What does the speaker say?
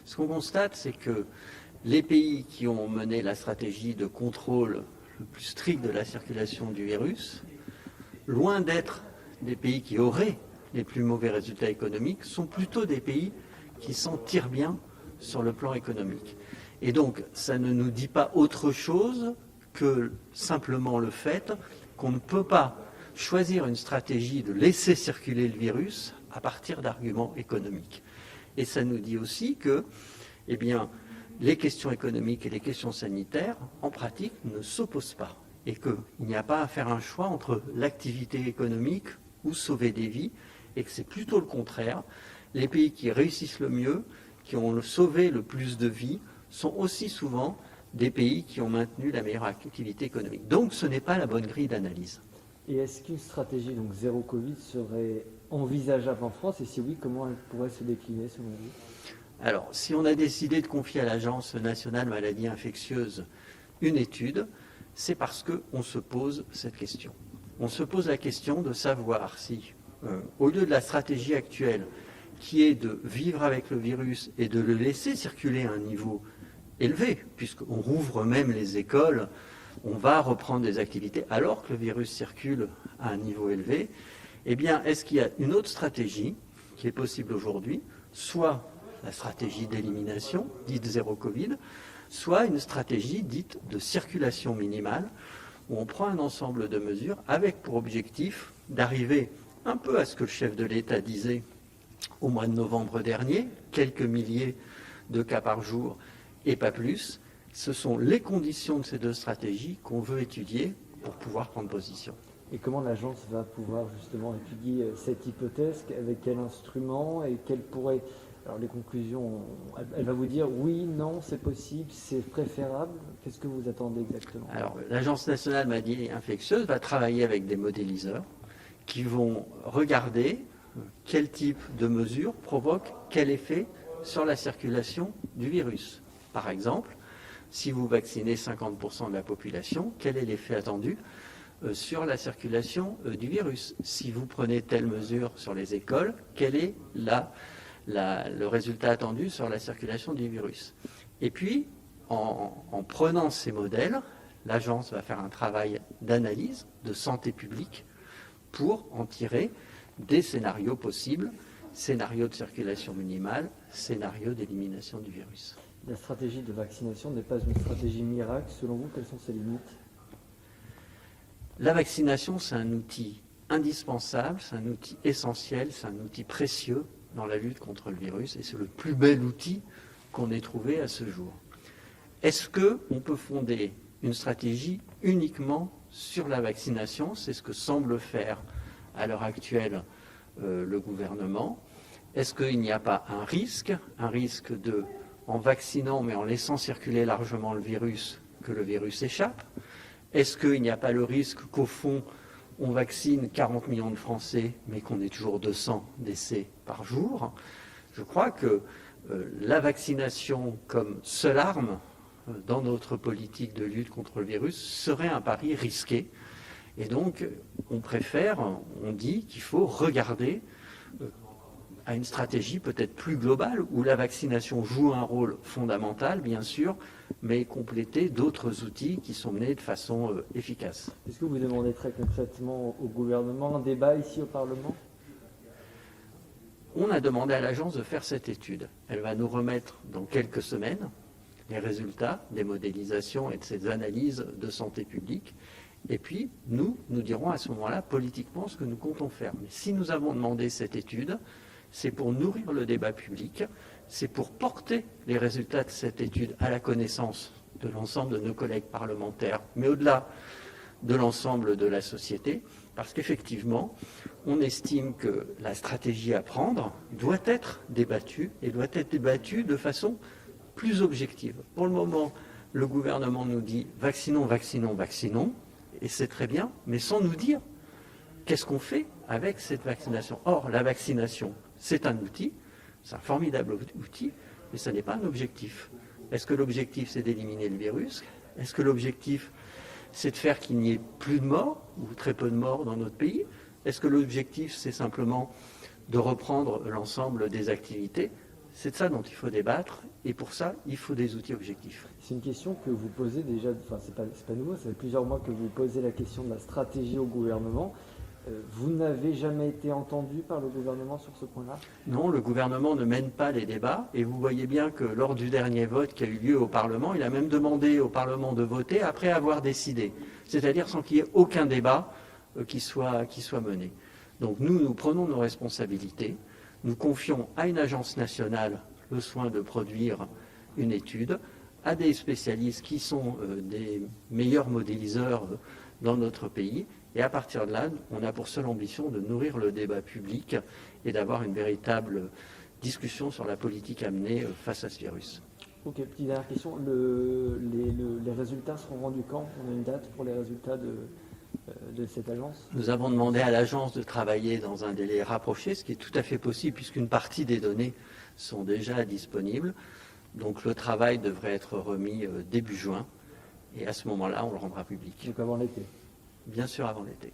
Ce qu'on constate, c'est que les pays qui ont mené la stratégie de contrôle le plus strict de la circulation du virus, loin d'être des pays qui auraient les plus mauvais résultats économiques, sont plutôt des pays qui s'en tirent bien sur le plan économique. Et donc, ça ne nous dit pas autre chose que simplement le fait qu'on ne peut pas choisir une stratégie de laisser circuler le virus à partir d'arguments économiques. Et ça nous dit aussi que, eh bien, les questions économiques et les questions sanitaires, en pratique, ne s'opposent pas. Et qu'il n'y a pas à faire un choix entre l'activité économique ou sauver des vies, et que c'est plutôt le contraire. Les pays qui réussissent le mieux, qui ont sauvé le plus de vies, sont aussi souvent des pays qui ont maintenu la meilleure activité économique. Donc ce n'est pas la bonne grille d'analyse. Et est-ce qu'une stratégie donc zéro Covid serait envisageable en France? Et si oui, comment elle pourrait se décliner selon vous? Alors, si on a décidé de confier à l'Agence nationale maladies infectieuses une étude, c'est parce qu'on se pose cette question. On se pose la question de savoir si, au lieu de la stratégie actuelle, qui est de vivre avec le virus et de le laisser circuler à un niveau élevé, puisqu'on rouvre même les écoles, on va reprendre des activités alors que le virus circule à un niveau élevé, eh bien, est-ce qu'il y a une autre stratégie qui est possible aujourd'hui, soit la stratégie d'élimination, dite zéro Covid, soit une stratégie dite de circulation minimale, où on prend un ensemble de mesures avec pour objectif d'arriver un peu à ce que le chef de l'État disait au mois de novembre dernier, quelques milliers de cas par jour et pas plus. Ce sont les conditions de ces deux stratégies qu'on veut étudier pour pouvoir prendre position. Et comment l'agence va pouvoir justement étudier cette hypothèse? Avec quel instrument? Et quelles pourraient... Alors les conclusions, elle va vous dire oui, non, c'est possible, c'est préférable. Qu'est-ce que vous attendez exactement? Alors l'Agence nationale maladies infectieuses va travailler avec des modéliseurs qui vont regarder quel type de mesure provoque quel effet sur la circulation du virus. Par exemple, si vous vaccinez 50% de la population, quel est l'effet attendu sur la circulation du virus? Si vous prenez telle mesure sur les écoles, quel est le résultat attendu sur la circulation du virus? Et puis, en prenant ces modèles, l'agence va faire un travail d'analyse de santé publique pour en tirer des scénarios possibles, scénario de circulation minimale, scénario d'élimination du virus. La stratégie de vaccination n'est pas une stratégie miracle. Selon vous, quelles sont ses limites? La vaccination, c'est un outil indispensable, c'est un outil essentiel, c'est un outil précieux dans la lutte contre le virus, et c'est le plus bel outil qu'on ait trouvé à ce jour. Est-ce qu'on peut fonder une stratégie uniquement sur la vaccination? C'est ce que semble faire à l'heure actuelle le gouvernement. Est-ce qu'il n'y a pas un risque de, en vaccinant mais en laissant circuler largement le virus, que le virus échappe? Est-ce qu'il n'y a pas le risque qu'au fond, on vaccine 40 millions de Français, mais qu'on ait toujours 200 décès par jour? Je crois que la vaccination comme seule arme dans notre politique de lutte contre le virus serait un pari risqué. Et donc, on dit qu'il faut regarder à une stratégie peut-être plus globale, où la vaccination joue un rôle fondamental, bien sûr, mais complétée d'autres outils qui sont menés de façon efficace. Est-ce que vous demandez très concrètement au gouvernement un débat ici au Parlement? On a demandé à l'agence de faire cette étude. Elle va nous remettre dans quelques semaines les résultats des modélisations et de ces analyses de santé publique. Et puis, nous dirons à ce moment-là politiquement ce que nous comptons faire. Mais si nous avons demandé cette étude, c'est pour nourrir le débat public, c'est pour porter les résultats de cette étude à la connaissance de l'ensemble de nos collègues parlementaires, mais au-delà de l'ensemble de la société, parce qu'effectivement, on estime que la stratégie à prendre doit être débattue, et doit être débattue de façon plus objective. Pour le moment, le gouvernement nous dit « vaccinons, vaccinons, vaccinons », et c'est très bien, mais sans nous dire qu'est-ce qu'on fait avec cette vaccination. Or, la vaccination, c'est un outil, c'est un formidable outil, mais ce n'est pas un objectif. Est-ce que l'objectif, c'est d'éliminer le virus? Est-ce que l'objectif, c'est de faire qu'il n'y ait plus de morts, ou très peu de morts dans notre pays? Est-ce que l'objectif, c'est simplement de reprendre l'ensemble des activités? C'est de ça dont il faut débattre, et pour ça, il faut des outils objectifs. C'est une question que vous posez déjà, enfin c'est pas nouveau, ça fait plusieurs mois que vous posez la question de la stratégie au gouvernement. Vous n'avez jamais été entendu par le gouvernement sur ce point-là? Non, le gouvernement ne mène pas les débats, et vous voyez bien que lors du dernier vote qui a eu lieu au Parlement, il a même demandé au Parlement de voter après avoir décidé, c'est-à-dire sans qu'il y ait aucun débat qui soit mené. Donc nous prenons nos responsabilités, nous confions à une agence nationale le soin de produire une étude, à des spécialistes qui sont des meilleurs modéliseurs dans notre pays, et à partir de là, on a pour seule ambition de nourrir le débat public et d'avoir une véritable discussion sur la politique à mener face à ce virus. Ok, petite dernière question. Les résultats seront rendus quand? On a une date pour les résultats de cette agence? Nous avons demandé à l'agence de travailler dans un délai rapproché, ce qui est tout à fait possible puisqu'une partie des données sont déjà disponibles. Donc le travail devrait être remis début juin et à ce moment-là, on le rendra public. Donc avant l'été? Bien sûr avant l'été.